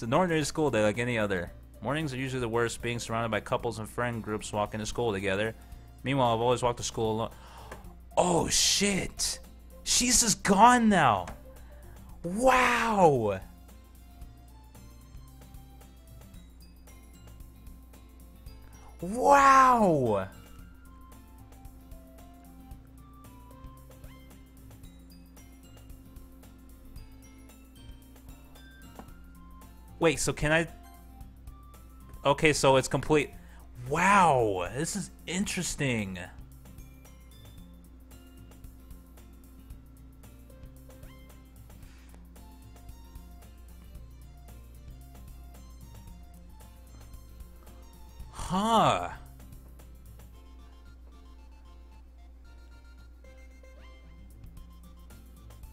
It's an ordinary school day like any other. Mornings are usually the worst, being surrounded by couples and friend groups walking to school together. Meanwhile, I've always walked to school alone. Oh shit! She's just gone now! Wow! Wow! Wait, so can I... Okay, so it's complete... Wow! This is interesting. Huh.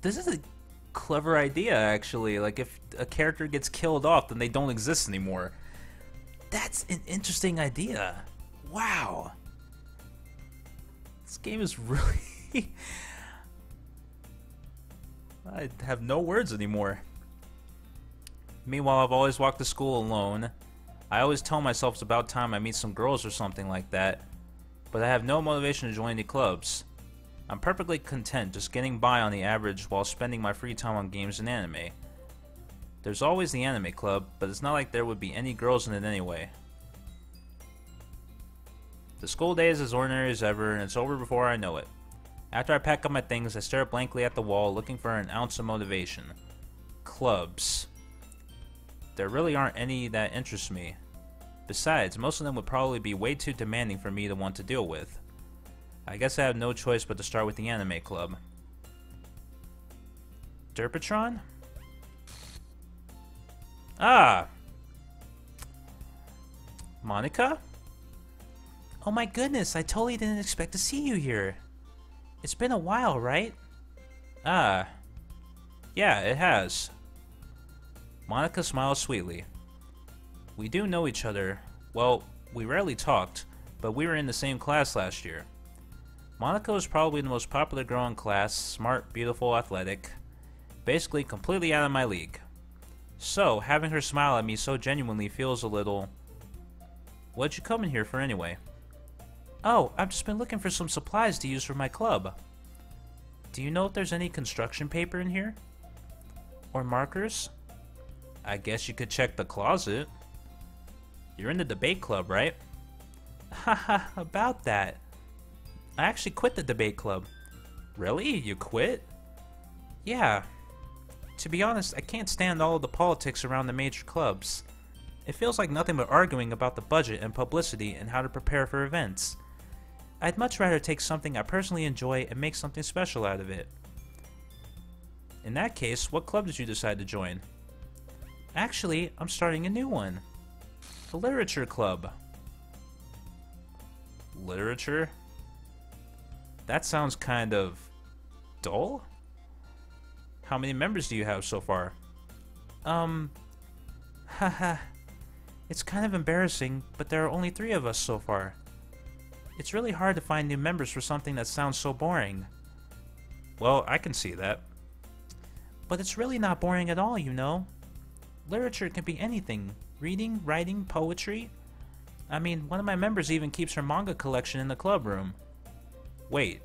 This is a clever idea, actually. Like, if a character gets killed off, then they don't exist anymore. That's an interesting idea. Wow. This game is really... I have no words anymore. Meanwhile, I've always walked to school alone. I always tell myself it's about time I meet some girls or something like that, but I have no motivation to join any clubs. I'm perfectly content just getting by on the average while spending my free time on games and anime. There's always the anime club, but it's not like there would be any girls in it anyway. The school day is as ordinary as ever, and it's over before I know it. After I pack up my things, I stare blankly at the wall, looking for an ounce of motivation. Clubs. There really aren't any that interest me. Besides, most of them would probably be way too demanding for me to want to deal with. I guess I have no choice but to start with the anime club. Derpatron? Ah! Monica? Oh my goodness, I totally didn't expect to see you here. It's been a while, right? Ah. Yeah, it has. Monica smiles sweetly. We do know each other. Well, we rarely talked, but we were in the same class last year. Monica was probably the most popular girl in class, smart, beautiful, athletic. Basically, completely out of my league. So, having her smile at me so genuinely feels a little... What'd you come in here for anyway? Oh, I've just been looking for some supplies to use for my club. Do you know if there's any construction paper in here? Or markers? I guess you could check the closet. You're in the debate club, right? Haha, about that. I actually quit the debate club. Really? You quit? Yeah. To be honest, I can't stand all of the politics around the major clubs. It feels like nothing but arguing about the budget and publicity and how to prepare for events. I'd much rather take something I personally enjoy and make something special out of it. In that case, what club did you decide to join? Actually, I'm starting a new one. The Literature Club. Literature? That sounds kind of... dull? How many members do you have so far? Haha. It's kind of embarrassing, but there are only 3 of us so far. It's really hard to find new members for something that sounds so boring. Well, I can see that. But it's really not boring at all, you know? Literature can be anything. Reading, writing, poetry. I mean, one of my members even keeps her manga collection in the club room. Wait,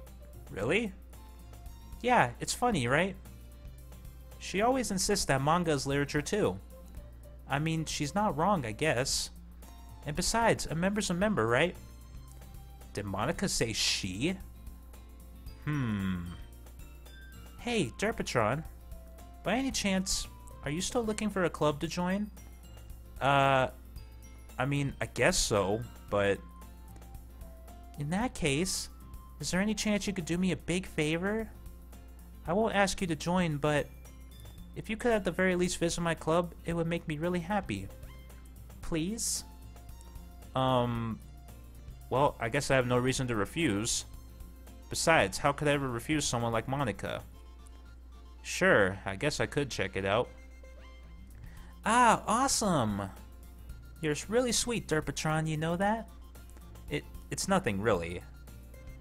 really? Yeah, it's funny, right? She always insists that manga is literature too. I mean, she's not wrong, I guess. And besides, a member's a member, right? Did Monica say she? Hey, Derpatron. By any chance, are you still looking for a club to join? I mean, I guess so, but... In that case, is there any chance you could do me a big favor? I won't ask you to join, but... if you could at the very least visit my club, it would make me really happy. Please? Well, I guess I have no reason to refuse. Besides, how could I ever refuse someone like Monica? Sure, I guess I could check it out. Ah, awesome! You're really sweet, Derpatron, you know that? It's nothing, really.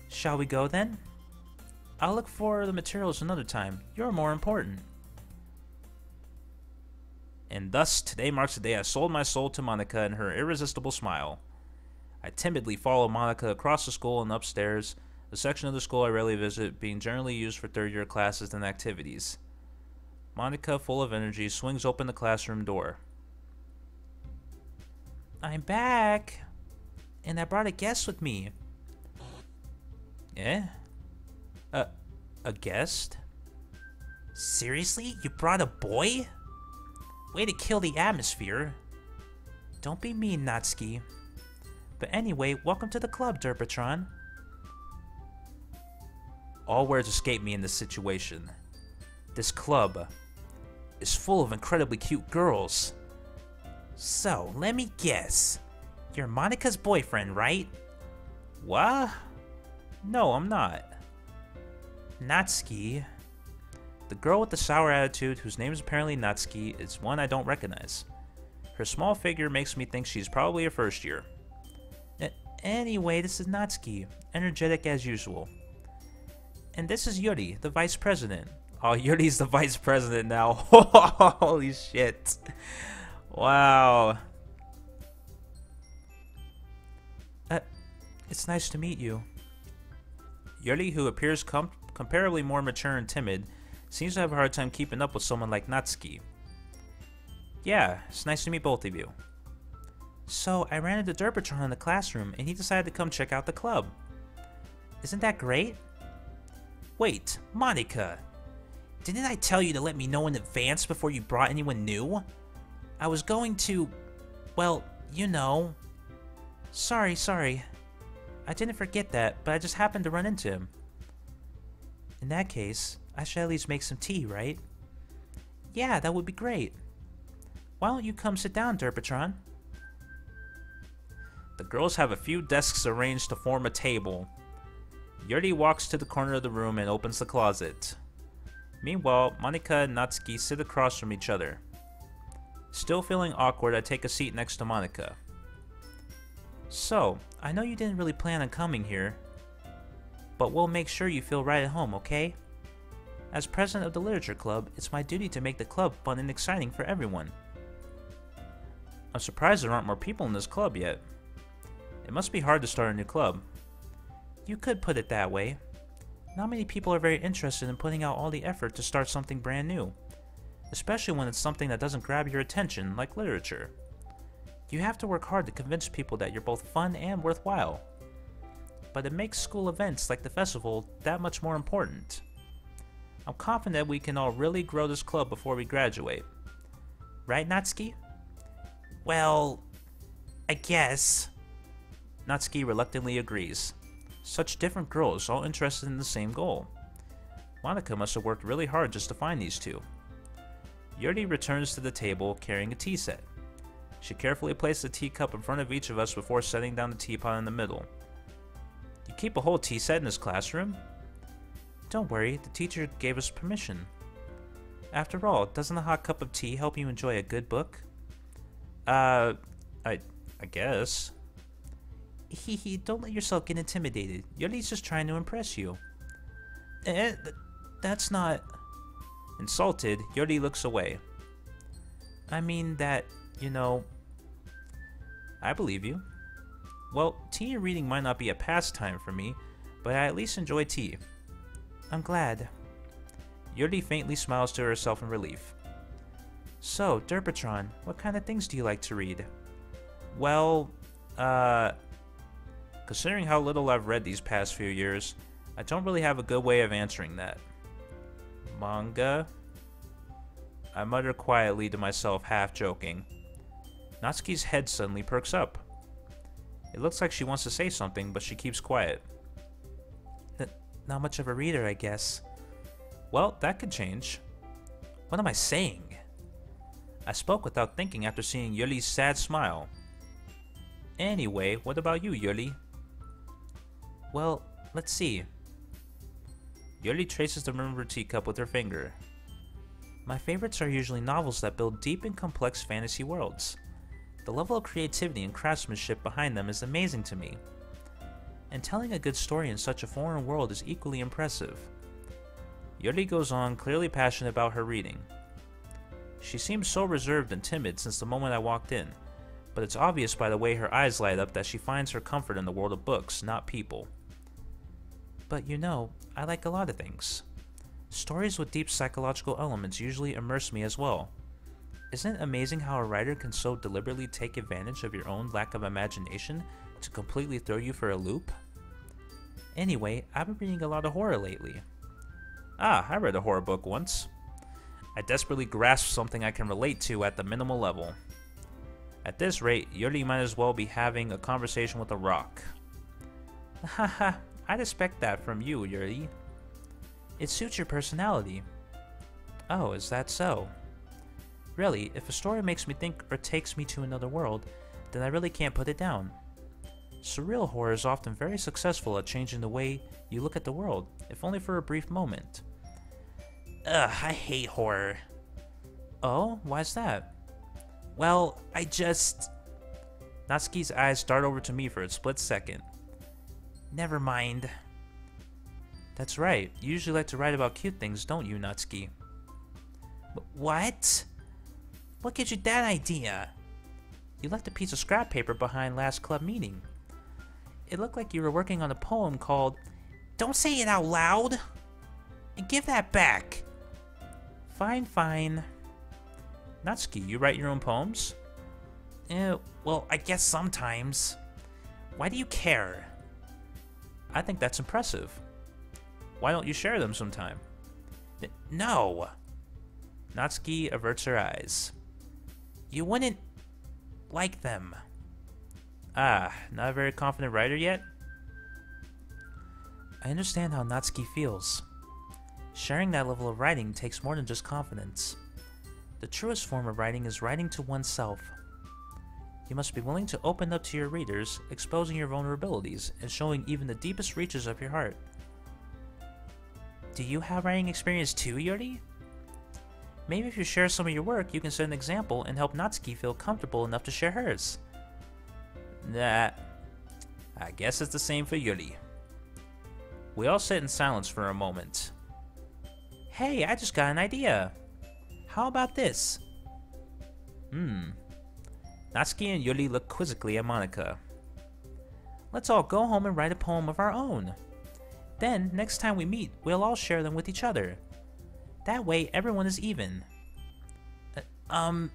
Shall we go, then? I'll look for the materials another time. You're more important. And thus, today marks the day I sold my soul to Monica and her irresistible smile. I timidly follow Monica across the school and upstairs, a section of the school I rarely visit, being generally used for third-year classes and activities. Monica, full of energy, swings open the classroom door. I'm back, and I brought a guest with me. Eh? A guest? Seriously? You brought a boy? Way to kill the atmosphere. Don't be mean, Natsuki. But anyway, welcome to the club, Derpatron. All words escape me in this situation. This club is full of incredibly cute girls. So, let me guess. You're Monica's boyfriend, right? What? No, I'm not. Natsuki. The girl with the sour attitude, whose name is apparently Natsuki, is one I don't recognize. Her small figure makes me think she's probably a first year. Anyway, this is Natsuki, energetic as usual. And this is Yuri, the vice president. Oh, Yuri's the vice president now. Holy shit. Wow. It's nice to meet you. Yuri, who appears comparably more mature and timid, seems to have a hard time keeping up with someone like Natsuki. Yeah, it's nice to meet both of you. So, I ran into Derpatron in the classroom, and he decided to come check out the club. Isn't that great? Wait, Monica! Didn't I tell you to let me know in advance before you brought anyone new? I was going to... well, you know... Sorry. I didn't forget that, but I just happened to run into him. In that case, I should at least make some tea, right? Yeah, that would be great. Why don't you come sit down, Derpatron? The girls have a few desks arranged to form a table. Yuri walks to the corner of the room and opens the closet. Meanwhile, Monica and Natsuki sit across from each other. Still feeling awkward, I take a seat next to Monica. So, I know you didn't really plan on coming here, but we'll make sure you feel right at home, okay? As president of the Literature Club, it's my duty to make the club fun and exciting for everyone. I'm surprised there aren't more people in this club yet. It must be hard to start a new club. You could put it that way. Not many people are very interested in putting out all the effort to start something brand new, especially when it's something that doesn't grab your attention, like literature. You have to work hard to convince people that you're both fun and worthwhile. But it makes school events like the festival that much more important. I'm confident we can all really grow this club before we graduate. Right, Natsuki? Well, I guess. Natsuki reluctantly agrees. Such different girls, all interested in the same goal. Monica must have worked really hard just to find these two. Yuri returns to the table carrying a tea set. She carefully places a teacup in front of each of us before setting down the teapot in the middle. You keep a whole tea set in this classroom? Don't worry, the teacher gave us permission. After all, doesn't a hot cup of tea help you enjoy a good book? I guess. Hee, don't let yourself get intimidated. Yuri's just trying to impress you. That's not... Insulted, Yuri looks away. I mean that, you know... I believe you. Well, tea and reading might not be a pastime for me, but I at least enjoy tea. I'm glad. Yuri faintly smiles to herself in relief. So, Derpatron, what kind of things do you like to read? Well, considering how little I've read these past few years, I don't really have a good way of answering that. Manga? I mutter quietly to myself, half joking. Natsuki's head suddenly perks up. It looks like she wants to say something, but she keeps quiet. Not much of a reader, I guess. Well, that could change. What am I saying? I spoke without thinking after seeing Yuri's sad smile. Anyway, what about you, Yuri? Well, let's see. Yuri traces the rim of her teacup with her finger. My favorites are usually novels that build deep and complex fantasy worlds. The level of creativity and craftsmanship behind them is amazing to me. And telling a good story in such a foreign world is equally impressive. Yuri goes on, clearly passionate about her reading. She seems so reserved and timid since the moment I walked in, but it's obvious by the way her eyes light up that she finds her comfort in the world of books, not people. But you know, I like a lot of things. Stories with deep psychological elements usually immerse me as well. Isn't it amazing how a writer can so deliberately take advantage of your own lack of imagination to completely throw you for a loop? Anyway, I've been reading a lot of horror lately. Ah, I read a horror book once. I desperately grasped something I can relate to at the minimal level. At this rate, Yuri might as well be having a conversation with a rock. Haha, I'd expect that from you, Yuri. It suits your personality. Oh, is that so? Really, if a story makes me think or takes me to another world, then I really can't put it down. Surreal horror is often very successful at changing the way you look at the world, if only for a brief moment. Ugh, I hate horror. Oh, why's that? Well, Natsuki's eyes dart over to me for a split second. Never mind. That's right, you usually like to write about cute things, don't you, Natsuki? What? What gives you that idea? You left a piece of scrap paper behind last club meeting. It looked like you were working on a poem called Don't Say It Out Loud! And give that back! Fine, fine. Natsuki, you write your own poems? Well, I guess sometimes. Why do you care? I think that's impressive. Why don't you share them sometime? No! Natsuki averts her eyes. You wouldn't like them. Ah, not a very confident writer yet? I understand how Natsuki feels. Sharing that level of writing takes more than just confidence. The truest form of writing is writing to oneself. You must be willing to open up to your readers, exposing your vulnerabilities, and showing even the deepest reaches of your heart. Do you have writing experience too, Yuri? Maybe if you share some of your work, you can set an example and help Natsuki feel comfortable enough to share hers. Nah, I guess it's the same for Yuri. We all sit in silence for a moment. Hey, I just got an idea. How about this? Natsuki and Yuri look quizzically at Monika. Let's all go home and write a poem of our own. Then, next time we meet, we'll all share them with each other. That way, everyone is even. I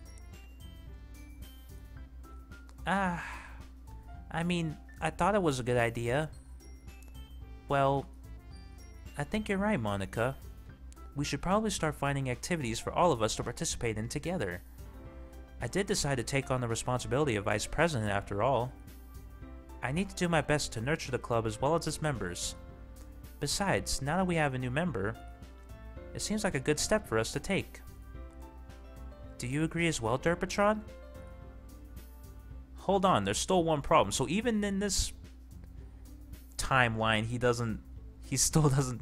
mean, I thought it was a good idea. Well, I think you're right, Monika. We should probably start finding activities for all of us to participate in together. I did decide to take on the responsibility of vice president after all. I need to do my best to nurture the club as well as its members. Besides, now that we have a new member, it seems like a good step for us to take. Do you agree as well, Derpatron? Hold on, there's still one problem. So even in this timeline, he still doesn't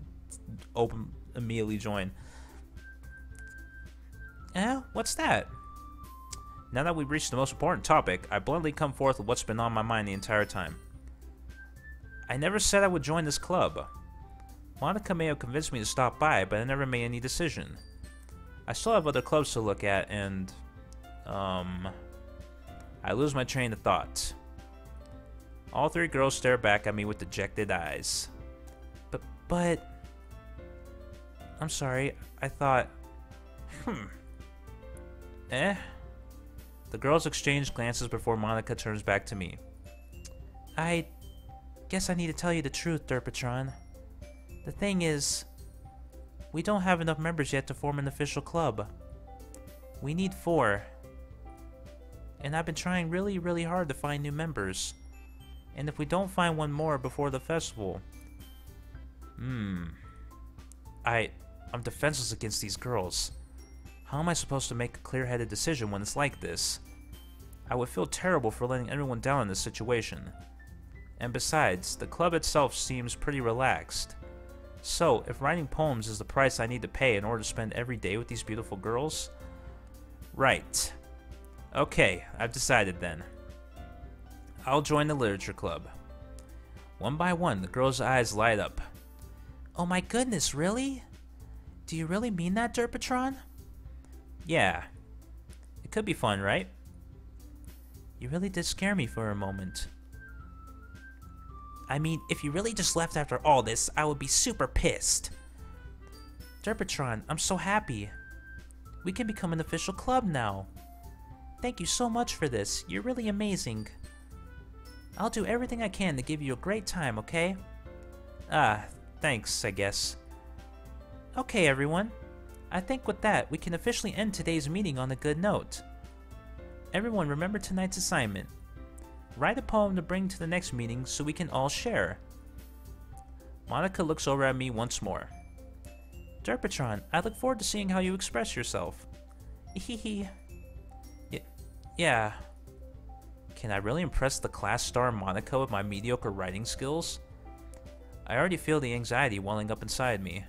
immediately join. What's that? Now that we've reached the most important topic, I bluntly come forth with what's been on my mind the entire time. I never said I would join this club. Monika may have convinced me to stop by, but I never made any decision. I still have other clubs to look at, and I lose my train of thought. All three girls stare back at me with dejected eyes. But... I'm sorry, I thought... The girls exchange glances before Monika turns back to me. I guess I need to tell you the truth, Derpatron. The thing is, we don't have enough members yet to form an official club. We need 4. And I've been trying really, really hard to find new members. And if we don't find one more before the festival... I'm defenseless against these girls. How am I supposed to make a clear-headed decision when it's like this? I would feel terrible for letting everyone down in this situation. And besides, the club itself seems pretty relaxed. So, if writing poems is the price I need to pay in order to spend every day with these beautiful girls... Right. Okay, I've decided then. I'll join the literature club. One by one, the girls' eyes light up. Oh my goodness, really? Do you really mean that, Derpatron? Yeah. Could be fun, right? You really did scare me for a moment. I mean, if you really just left after all this, I would be super pissed. Derpatron, I'm so happy. We can become an official club now. Thank you so much for this. You're really amazing. I'll do everything I can to give you a great time, okay? Thanks, I guess. Okay, everyone. I think with that, we can officially end today's meeting on a good note. Everyone, remember tonight's assignment. Write a poem to bring to the next meeting so we can all share. Monika looks over at me once more. Derpatron, I look forward to seeing how you express yourself. Hehe. Yeah. Can I really impress the class star Monika with my mediocre writing skills? I already feel the anxiety welling up inside me.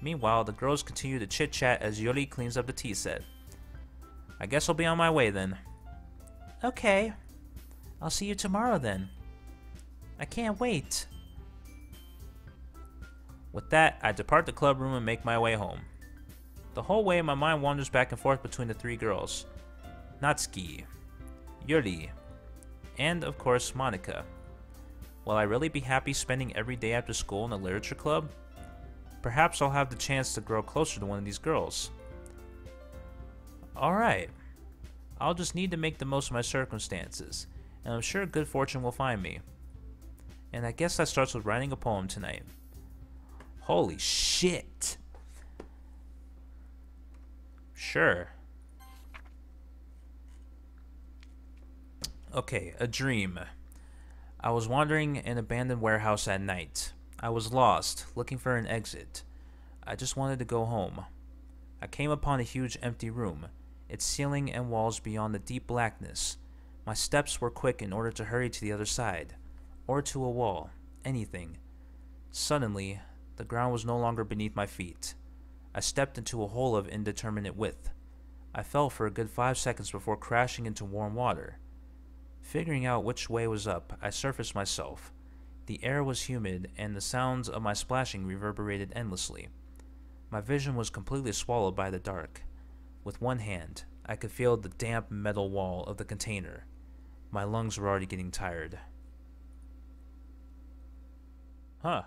Meanwhile, the girls continue to chit-chat as Yuri cleans up the tea set. I guess I'll be on my way then. Okay. I'll see you tomorrow then. I can't wait. With that, I depart the club room and make my way home. The whole way, my mind wanders back and forth between the three girls. Natsuki, Yuri, and of course Monika. Will I really be happy spending every day after school in a literature club? Perhaps I'll have the chance to grow closer to one of these girls. Alright, I'll just need to make the most of my circumstances, and I'm sure good fortune will find me. And I guess that starts with writing a poem tonight. Holy shit! Sure. Okay, a dream. I was wandering an abandoned warehouse at night. I was lost, looking for an exit. I just wanted to go home. I came upon a huge empty room, its ceiling and walls beyond the deep blackness. My steps were quick in order to hurry to the other side, or to a wall, anything. Suddenly, the ground was no longer beneath my feet. I stepped into a hole of indeterminate width. I fell for a good 5 seconds before crashing into warm water. Figuring out which way was up, I surfaced myself. The air was humid, and the sounds of my splashing reverberated endlessly. My vision was completely swallowed by the dark. With one hand, I could feel the damp metal wall of the container. My lungs were already getting tired. Huh.